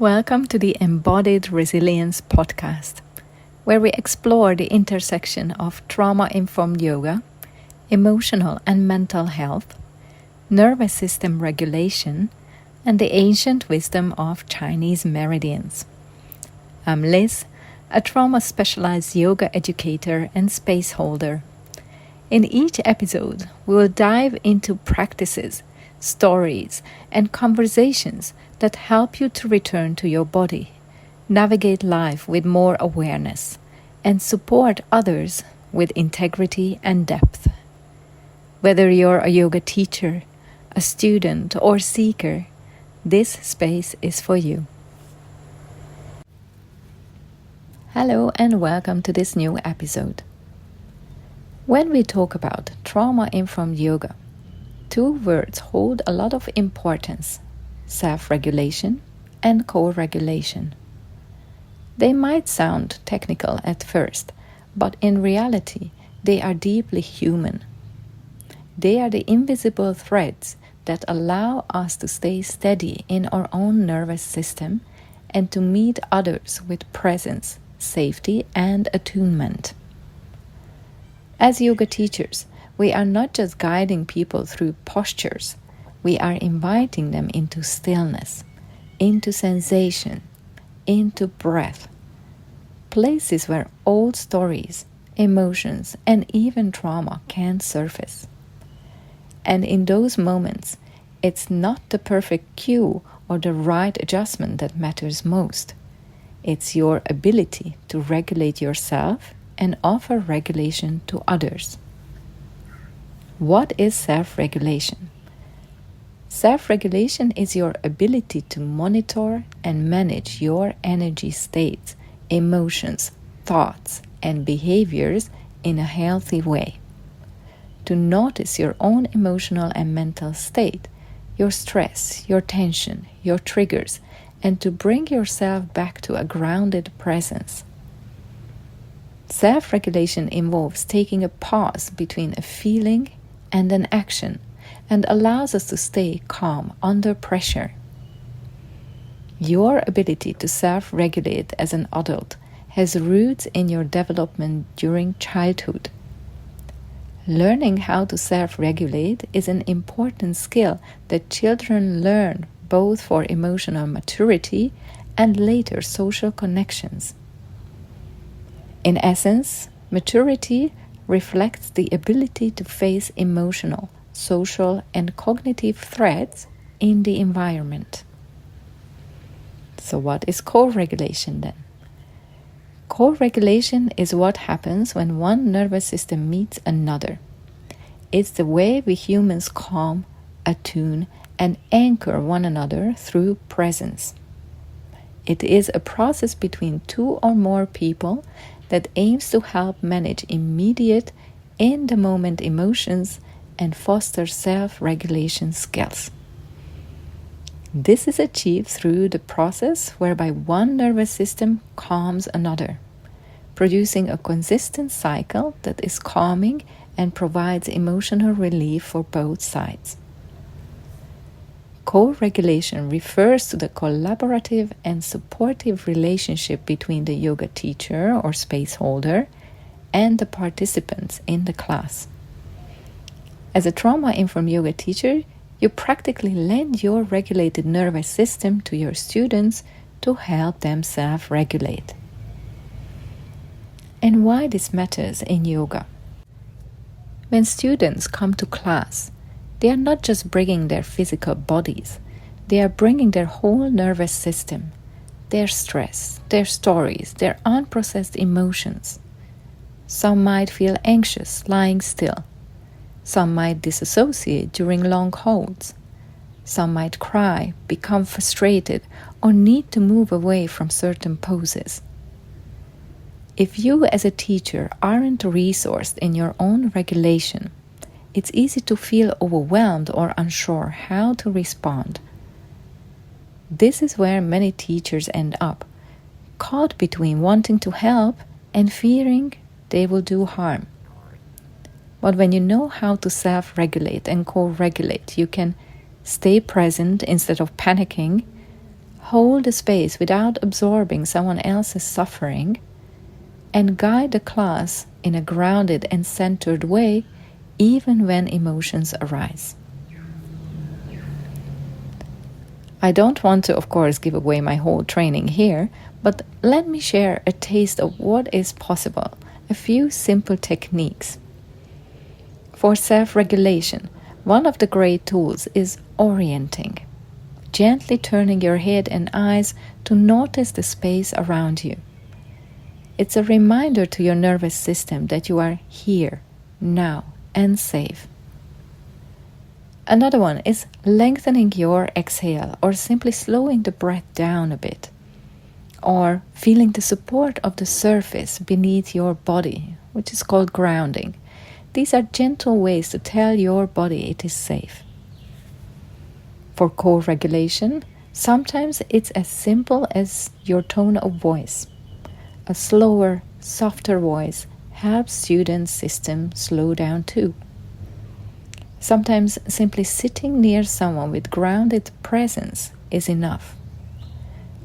Welcome to the Embodied Resilience podcast, where we explore the intersection of trauma-informed yoga, emotional and mental health, nervous system regulation, and the ancient wisdom of Chinese meridians. I'm Liz, a trauma-specialized yoga educator and space holder. In each episode, we will dive into practices, stories, and conversations that help you to return to your body, navigate life with more awareness, and support others with integrity and depth. Whether you're a yoga teacher, a student, or seeker, this space is for you. Hello and welcome to this new episode. When we talk about trauma-informed yoga, two words hold a lot of importance: self-regulation and co-regulation. They might sound technical at first, but in reality, they are deeply human. They are the invisible threads that allow us to stay steady in our own nervous system and to meet others with presence, safety, and attunement. As yoga teachers, we are not just guiding people through postures, we are inviting them into stillness, into sensation, into breath, places where old stories, emotions, and even trauma can surface. And in those moments, it's not the perfect cue or the right adjustment that matters most. It's your ability to regulate yourself and offer regulation to others. What is self-regulation? Self-regulation is your ability to monitor and manage your energy states, emotions, thoughts, and behaviors in a healthy way. To notice your own emotional and mental state, your stress, your tension, your triggers, and to bring yourself back to a grounded presence. Self-regulation involves taking a pause between a feeling and an action, and allows us to stay calm under pressure. Your ability to self-regulate as an adult has roots in your development during childhood. Learning how to self-regulate is an important skill that children learn both for emotional maturity and later social connections. In essence, maturity reflects the ability to face emotional, social, and cognitive threats in the environment. So what is co-regulation then? Co-regulation is what happens when one nervous system meets another. It's the way we humans calm, attune, and anchor one another through presence. It is a process between two or more people that aims to help manage immediate, in-the-moment emotions and foster self-regulation skills. This is achieved through the process whereby one nervous system calms another, producing a consistent cycle that is calming and provides emotional relief for both sides. Co-regulation refers to the collaborative and supportive relationship between the yoga teacher or space holder and the participants in the class. As a trauma-informed yoga teacher, you practically lend your regulated nervous system to your students to help them self-regulate. And why this matters in yoga? When students come to class, they are not just bringing their physical bodies, they are bringing their whole nervous system, their stress, their stories, their unprocessed emotions. Some might feel anxious lying still. Some might disassociate during long holds. Some might cry, become frustrated, or need to move away from certain poses. If you as a teacher aren't resourced in your own regulation, it's easy to feel overwhelmed or unsure how to respond. This is where many teachers end up, caught between wanting to help and fearing they will do harm. But when you know how to self-regulate and co-regulate, you can stay present instead of panicking, hold the space without absorbing someone else's suffering, and guide the class in a grounded and centered way, even when emotions arise. I don't want to, of course, give away my whole training here, but let me share a taste of what is possible, a few simple techniques. For self-regulation, one of the great tools is orienting, gently turning your head and eyes to notice the space around you. It's a reminder to your nervous system that you are here, now, and safe. Another one is lengthening your exhale or simply slowing the breath down a bit, or feeling the support of the surface beneath your body, which is called grounding. These are gentle ways to tell your body it is safe. For co-regulation, sometimes it's as simple as your tone of voice. A slower, softer voice helps students' system slow down too. Sometimes simply sitting near someone with grounded presence is enough,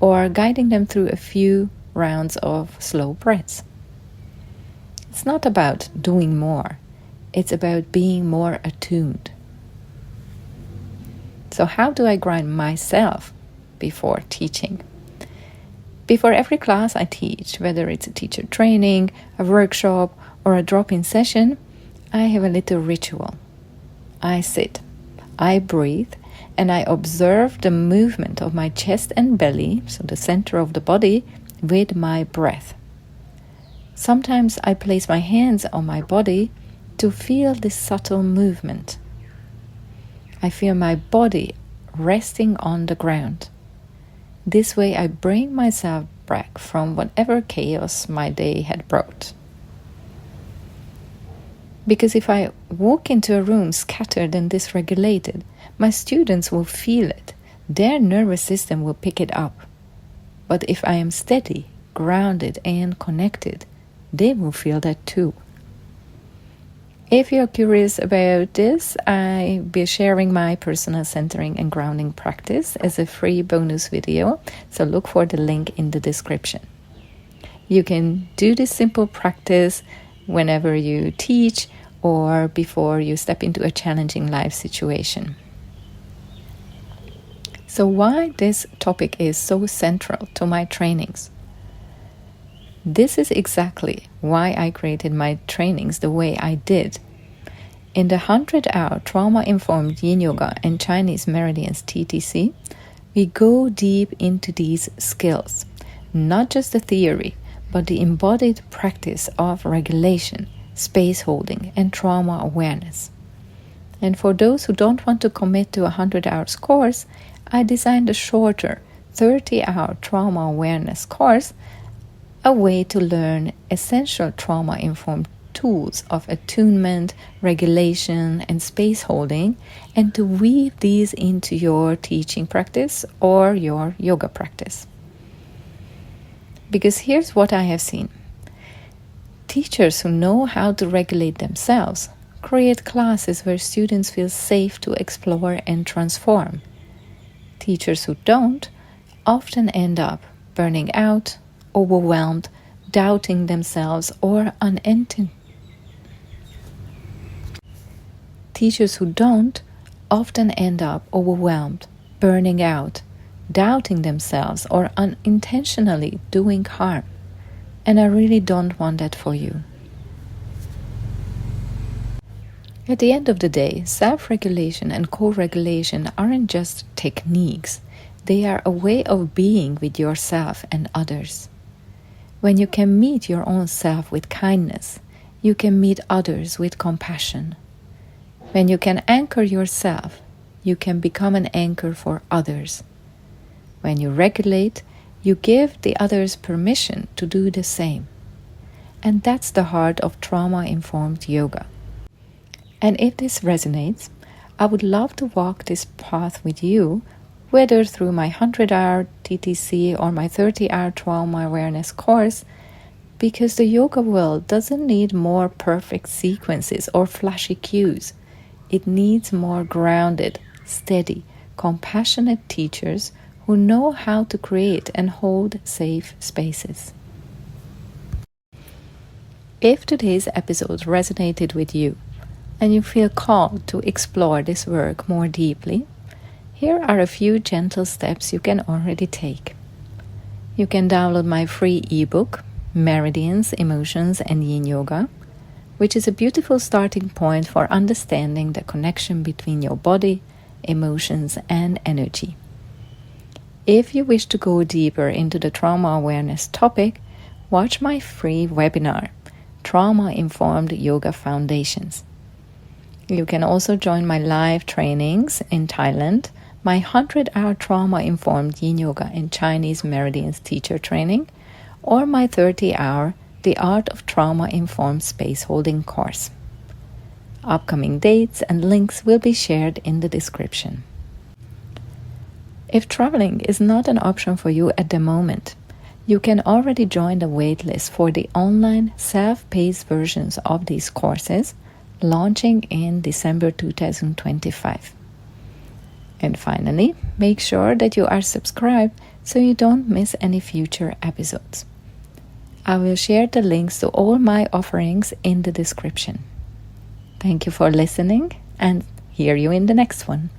or guiding them through a few rounds of slow breaths. It's not about doing more, it's about being more attuned. So how do I ground myself before teaching? Before every class I teach, whether it's a teacher training, a workshop, or a drop-in session, I have a little ritual. I sit, I breathe, and I observe the movement of my chest and belly, so the center of the body, with my breath. Sometimes I place my hands on my body to feel this subtle movement. I feel my body resting on the ground. This way I bring myself back from whatever chaos my day had brought. Because if I walk into a room scattered and dysregulated, my students will feel it. Their nervous system will pick it up. But if I am steady, grounded, and connected, they will feel that too. If you're curious about this, I'll be sharing my personal centering and grounding practice as a free bonus video, so look for the link in the description. You can do this simple practice whenever you teach or before you step into a challenging life situation. So why this topic is so central to my trainings? This is exactly why I created my trainings the way I did. In the 100-hour trauma-informed Yin Yoga and Chinese Meridians TTC, we go deep into these skills, not just the theory, but the embodied practice of regulation, space holding, and trauma awareness. And for those who don't want to commit to a 100 hours course, I designed a shorter 30-hour trauma awareness course, a way to learn essential trauma-informed tools of attunement, regulation, and space holding, and to weave these into your teaching practice or your yoga practice. Because here's what I have seen. Teachers who know how to regulate themselves create classes where students feel safe to explore and transform. Teachers who don't often end up burning out, overwhelmed, doubting themselves, or Teachers who don't often end up overwhelmed, burning out, doubting themselves, or unintentionally doing harm. And I really don't want that for you. At the end of the day, self-regulation and co-regulation aren't just techniques. They are a way of being with yourself and others. When you can meet your own self with kindness, you can meet others with compassion. When you can anchor yourself, you can become an anchor for others. When you regulate, you give the others permission to do the same. And that's the heart of trauma-informed yoga. And if this resonates, I would love to walk this path with you, whether through my 100-hour TTC or my 30-hour trauma awareness course, because the yoga world doesn't need more perfect sequences or flashy cues. It needs more grounded, steady, compassionate teachers who know how to create and hold safe spaces. If today's episode resonated with you and you feel called to explore this work more deeply, here are a few gentle steps you can already take. You can download my free ebook, Meridians, Emotions, and Yin Yoga, which is a beautiful starting point for understanding the connection between your body, emotions, and energy. If you wish to go deeper into the trauma awareness topic, watch my free webinar, Trauma-Informed Yoga Foundations. You can also join my live trainings in Thailand, my 100-hour Trauma-Informed Yin Yoga and Chinese Meridians teacher training, or my 30-hour The Art of Trauma-Informed Space Holding course. Upcoming dates and links will be shared in the description. If traveling is not an option for you at the moment, you can already join the waitlist for the online self-paced versions of these courses launching in December 2025. And finally, make sure that you are subscribed so you don't miss any future episodes. I will share the links to all my offerings in the description. Thank you for listening and hear you in the next one.